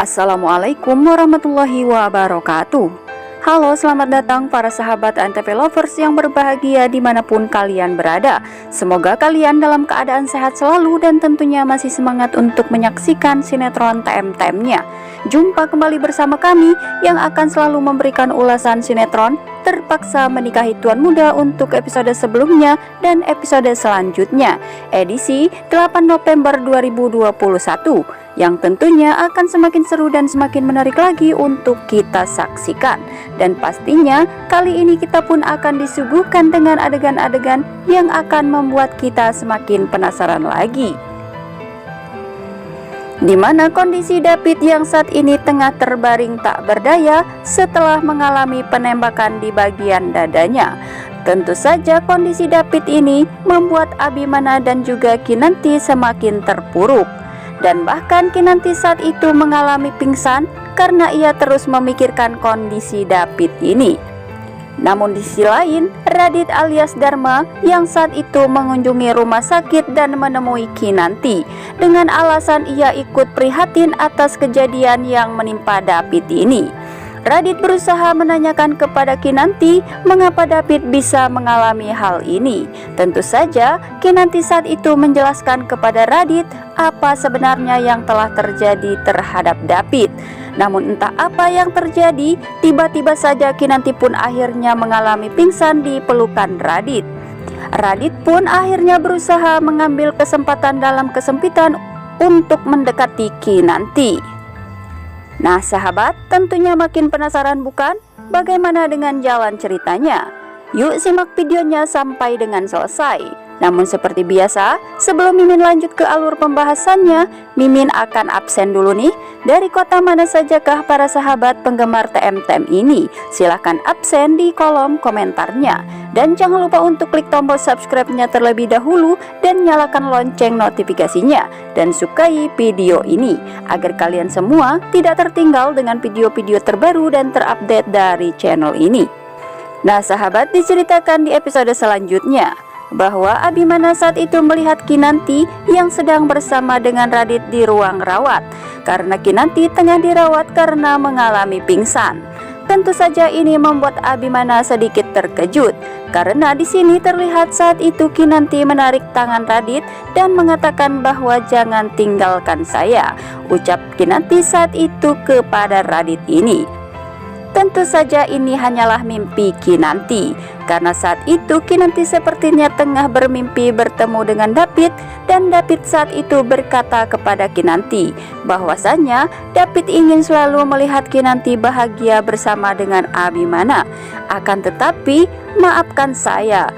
Assalamualaikum warahmatullahi wabarakatuh. Halo, selamat datang para sahabat Antv Lovers yang berbahagia dimanapun kalian berada. Semoga kalian dalam keadaan sehat selalu dan tentunya masih semangat untuk menyaksikan sinetron TM-TM-nya. Jumpa kembali bersama kami yang akan selalu memberikan ulasan sinetron Terpaksa Menikahi Tuan Muda untuk episode sebelumnya dan episode selanjutnya, edisi 8 November 2021, yang tentunya akan semakin seru dan semakin menarik lagi untuk kita saksikan. Dan pastinya kali ini kita pun akan disuguhkan dengan adegan-adegan yang akan membuat kita semakin penasaran lagi, di mana kondisi David yang saat ini tengah terbaring tak berdaya setelah mengalami penembakan di bagian dadanya. Tentu saja kondisi David ini membuat Abimana dan juga Kinanti semakin terpuruk. Dan bahkan Kinanti saat itu mengalami pingsan karena ia terus memikirkan kondisi David ini. Namun di sisi lain, Radit alias Dharma yang saat itu mengunjungi rumah sakit dan menemui Kinanti dengan alasan ia ikut prihatin atas kejadian yang menimpa David ini. Radit berusaha menanyakan kepada Kinanti mengapa David bisa mengalami hal ini. Tentu saja Kinanti saat itu menjelaskan kepada Radit apa sebenarnya yang telah terjadi terhadap David. Namun entah apa yang terjadi, tiba-tiba saja Kinanti pun akhirnya mengalami pingsan di pelukan Radit. Radit pun akhirnya berusaha mengambil kesempatan dalam kesempitan untuk mendekati Kinanti. Nah sahabat, tentunya makin penasaran bukan? Bagaimana dengan jalan ceritanya? Yuk simak videonya sampai dengan selesai. Namun seperti biasa, sebelum Mimin lanjut ke alur pembahasannya, Mimin akan absen dulu nih. Dari kota mana sajakah para sahabat penggemar TM-TM ini? Silahkan absen di kolom komentarnya. Dan jangan lupa untuk klik tombol subscribe-nya terlebih dahulu dan nyalakan lonceng notifikasinya. Dan sukai video ini, agar kalian semua tidak tertinggal dengan video-video terbaru dan terupdate dari channel ini. Nah sahabat, diceritakan di episode selanjutnya bahwa Abimana saat itu melihat Kinanti yang sedang bersama dengan Radit di ruang rawat, karena Kinanti tengah dirawat karena mengalami pingsan. Tentu saja ini membuat Abimana sedikit terkejut, karena di sini terlihat saat itu Kinanti menarik tangan Radit dan mengatakan bahwa jangan tinggalkan saya, ucap Kinanti saat itu kepada Radit ini. Tentu saja ini hanyalah mimpi Kinanti, karena saat itu Kinanti sepertinya tengah bermimpi bertemu dengan David, dan David saat itu berkata kepada Kinanti bahwasanya David ingin selalu melihat Kinanti bahagia bersama dengan Abimana. Akan tetapi maafkan saya,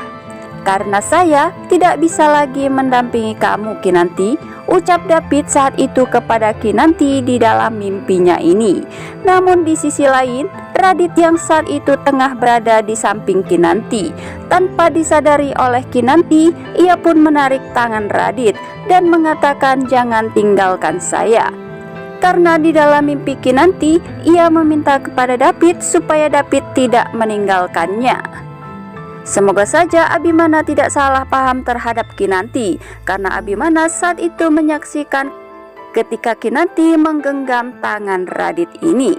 karena saya tidak bisa lagi mendampingi kamu Kinanti, ucap David saat itu kepada Kinanti di dalam mimpinya ini. Namun di sisi lain, Radit yang saat itu tengah berada di samping Kinanti. Tanpa disadari oleh Kinanti, ia pun menarik tangan Radit dan mengatakan jangan tinggalkan saya. Karena di dalam mimpi Kinanti, ia meminta kepada David supaya David tidak meninggalkannya. Semoga saja Abimana tidak salah paham terhadap Kinanti, karena Abimana saat itu menyaksikan ketika Kinanti menggenggam tangan Radit ini.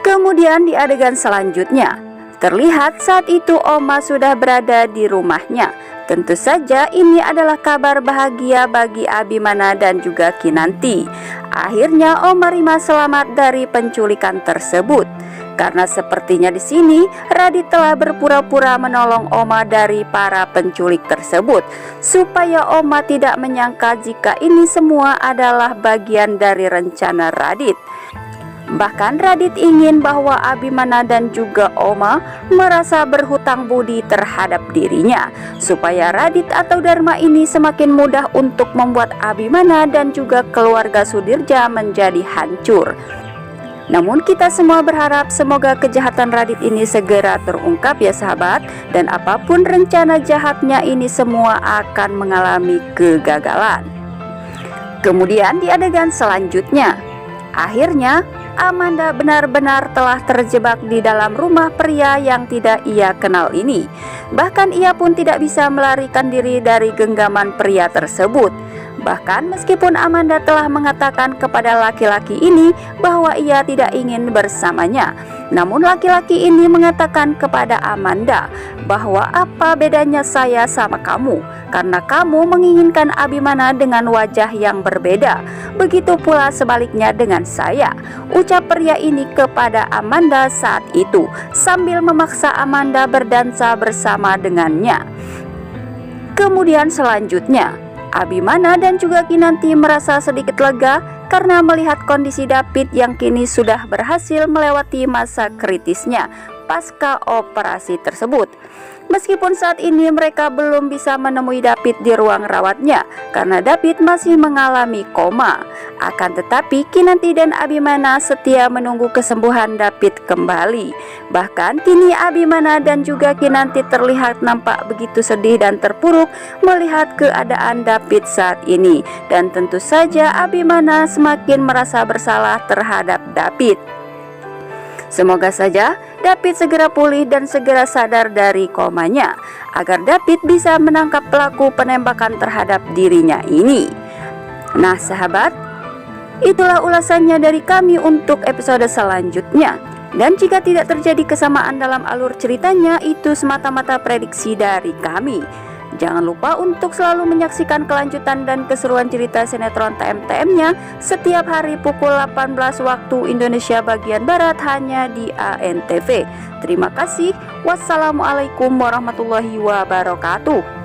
Kemudian di adegan selanjutnya, terlihat saat itu Oma sudah berada di rumahnya. Tentu saja ini adalah kabar bahagia bagi Abimana dan juga Kinanti. Akhirnya Oma Rima selamat dari penculikan tersebut. Karena sepertinya di sini Radit telah berpura-pura menolong Oma dari para penculik tersebut, supaya Oma tidak menyangka jika ini semua adalah bagian dari rencana Radit. Bahkan Radit ingin bahwa Abimana dan juga Oma merasa berhutang budi terhadap dirinya, supaya Radit atau Dharma ini semakin mudah untuk membuat Abimana dan juga keluarga Sudirja menjadi hancur. Namun kita semua berharap semoga kejahatan Radit ini segera terungkap ya sahabat, dan apapun rencana jahatnya ini semua akan mengalami kegagalan. Kemudian di adegan selanjutnya, akhirnya Amanda benar-benar telah terjebak di dalam rumah pria yang tidak ia kenal ini. Bahkan ia pun tidak bisa melarikan diri dari genggaman pria tersebut. Bahkan meskipun Amanda telah mengatakan kepada laki-laki ini bahwa ia tidak ingin bersamanya, namun laki-laki ini mengatakan kepada Amanda bahwa apa bedanya saya sama kamu, karena kamu menginginkan Abimana dengan wajah yang berbeda. Begitu pula sebaliknya dengan saya, ucap pria ini kepada Amanda saat itu sambil memaksa Amanda berdansa bersama dengannya. Kemudian selanjutnya, Abimana dan juga Kinanti merasa sedikit lega karena melihat kondisi David yang kini sudah berhasil melewati masa kritisnya pasca operasi tersebut. Meskipun saat ini mereka belum bisa menemui David di ruang rawatnya karena David masih mengalami koma. Akan tetapi Kinanti dan Abimana setia menunggu kesembuhan David kembali. Bahkan kini Abimana dan juga Kinanti terlihat nampak begitu sedih dan terpuruk melihat keadaan David saat ini. Dan tentu saja Abimana semakin merasa bersalah terhadap David. Semoga saja David segera pulih dan segera sadar dari komanya, agar David bisa menangkap pelaku penembakan terhadap dirinya ini. Nah sahabat, itulah ulasannya dari kami untuk episode selanjutnya. Dan jika tidak terjadi kesamaan dalam alur ceritanya, itu semata-mata prediksi dari kami. Jangan lupa untuk selalu menyaksikan kelanjutan dan keseruan cerita sinetron TM-TM-nya setiap hari pukul 18 waktu Indonesia bagian Barat hanya di ANTV. Terima kasih. Wassalamualaikum warahmatullahi wabarakatuh.